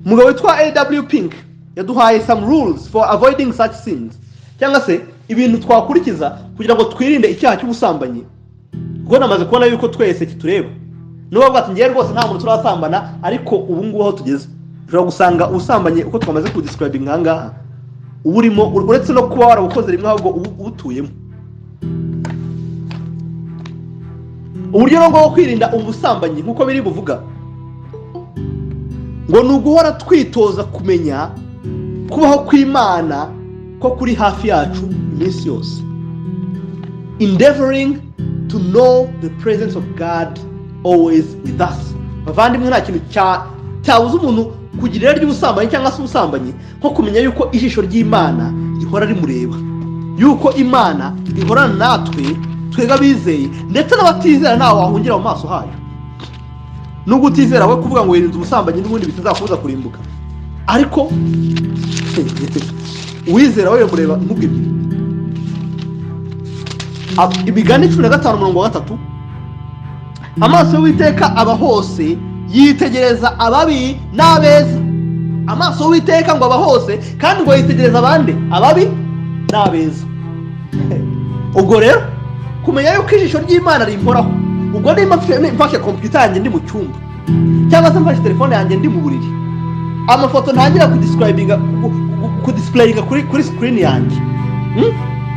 Umugabo witwa A.W. Pink yaduhaye some rules for avoiding such sins, cyangwa se ibintu twakurikiza kugira ngo twirinde icyaha cy'ubusambanyi. Kuko namaze kubona yuko twese kitureba. N'ubwo bwati ngiye rwose nta muntu turasambana, ariko ubu ngubu aho tugeze ushobora gusanga usambanye uko twamaze ku describing ngaha uburimo, uretse no kuba warabukoze rimwe ahubwo ubutuyemo. Uburyo bwo kwirinda ubusambanyi nkuko biri buvuga ngo nuguhora twitoza kumenya kubaho kw'Imana ko kuri hafi yacu iminsi yose. Endeavoring to know the presence of God always with us. Bavandimwe nta kintu cyabuza umuntu kugira ry'ubusambanyi cyangwa se ubusambanyi nko kumenya yuko ijisho ry'Imana rihora rimureba, yuko Imana ihorana natwe twega bizeye, ndetse n'abatizera nawe wahungira mu maso hayo. Nubwo utizera we kuvuga ngo wirinze ubusambanyi n'ubundi bitazakuza kurimbuka, ariko uwizera we mureba nk'ubwibyo. Imigani 15:3 amaso y'Uwiteka aba hose yitegereza ababi n'abeza. Amaso y'Uwiteka ngo aba hose kandi ngo yitegereza abandi ababi n'abeza. Ubwo rero kumenya yuko ijisho ry'Imana rimporaho, ubwo nimba mfashe computer yanjye ndi mu cyumba cyangwa se mfashe telefone yanjye ndi mu buriri, amafoto ntangira kudisplayinga kuri screen yanjye,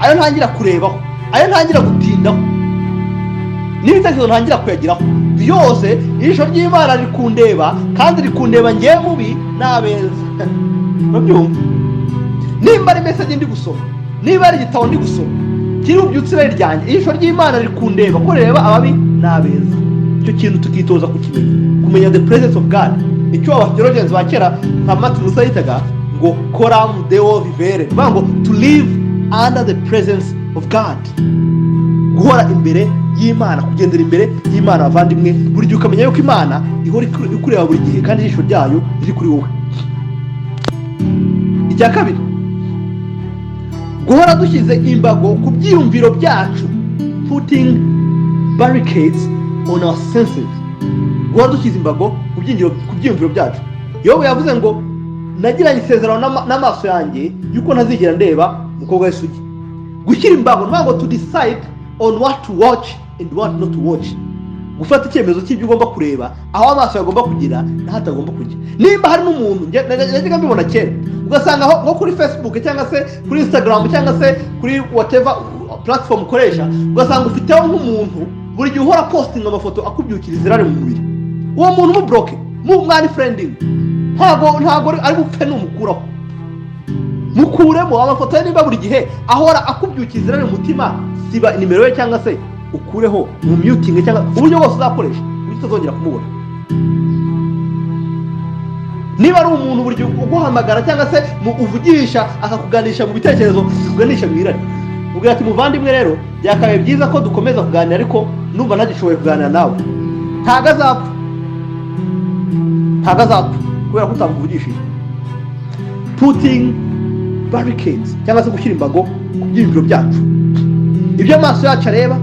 ayo ntangira kurebaho, ayo ntangira gutindaho, n'ibitekerezo ntangira kuyagiraho byose, ijisho ry'Imana rikundeba kandi rikundeba ngiye mubi n'abeza. Babyumva? Nimba ari message ndi gusoma, niba ari igitabo ndi gusoma kiri ubyutse ibere ryanjye, ijisho ry'Imana rikundeba ko reba ababi n'abeza. Icyo kintu tukitoza kumenya the presence of God. Icyo abatheologians ba kera nka Martin Luther yitaga ngo coram deo vivere, ngo to live under the presence of God. Guhora imbere y'Imana, kugendera imbere y'Imana. Bavandimwe, buri gihe ukamenya yuko Imana ihora ikureba buri gihe kandi ijisho ryayo riri kuri wowe. Icya kabiri, guhora dushyize imbago ku byiyumviro byacu, putting barricades on our senses. Guhora dushyize imbago ku byiyumviro byacu. Yobu yavuze ngo nagiranye isezerano n'amaso yanjye yuko ntazigera ndeba umukobwa w'isugi. Gushyira imbago ntabwo to decide on what to watch and what not to watch. Gufata icyemezo cy'ibyo ugomba kureba, aho amaso yagomba kugira naho atagomba kujya. Nimba hari n'umuntu najyaga mbibona kera, ugasanga nko kuri Facebook cyangwa se kuri Instagram cyangwa se kuri whatever platform ukoresha, ugasanga ufiteho nk'umuntu buri gihe uhora posting amafoto akubyukira izirare mu mubiri. Uwo muntu mu block, mu mwani friending, ntago ari bupfe n'umukuraho. Mukuremo amafoto ye niba buri gihe ahora akubyukira izirare mu mutima, siba nimero ye cyangwa se ukureho mu muting cyangwa uburyo bwose uzakoresha utazongera kumubona. Niba ari umuntu buri gihe uguhamagara cyangwa se uvugisha akakuganisha mu bitekerezo kuganisha mwirari, ubwo ati muvandimwe rero byakabaye byiza ko dukomeza kuganira, ariko numva ntagishoboye kuganira nawe. Ntago azapfa kubera kutamuvugishije. Putting barricades cyangwa se gushyira imbago ku byiyumviro byacu, ibyo amaso yacu areba,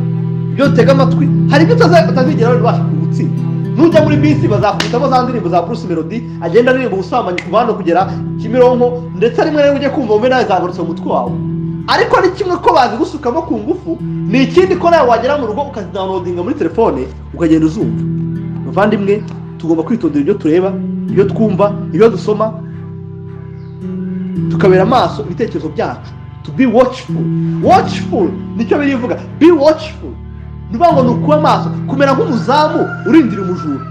ibyo tega amatwi, hari ibyo utazigera ubasha gutsinda. Nujya muri bisi bazakubitamo za ndirimbo za Bruce Melody agenda aririmba ubusambanyi kuva hano kugera Kimironko, ndetse rimwe ujye kumva umwe nawe zagarutse mu mutwe wawe. Ariko ni kimwe ko bazi gusukamo ku ngufu, ni ikindi ko nawe wagera mu rugo ukazidownloadinga muri telefone ukagenda uzumva. Bavandimwe, tugomba kwitondera ibyo tureba, ibyo twumva, ibyo dusoma, tukabera amaso ibitekerezo byacu. To be watchful. Watchful nicyo birivuga, be watchful. Nubango nukuba amaso, kumera nk'umuzamu urindira umujura.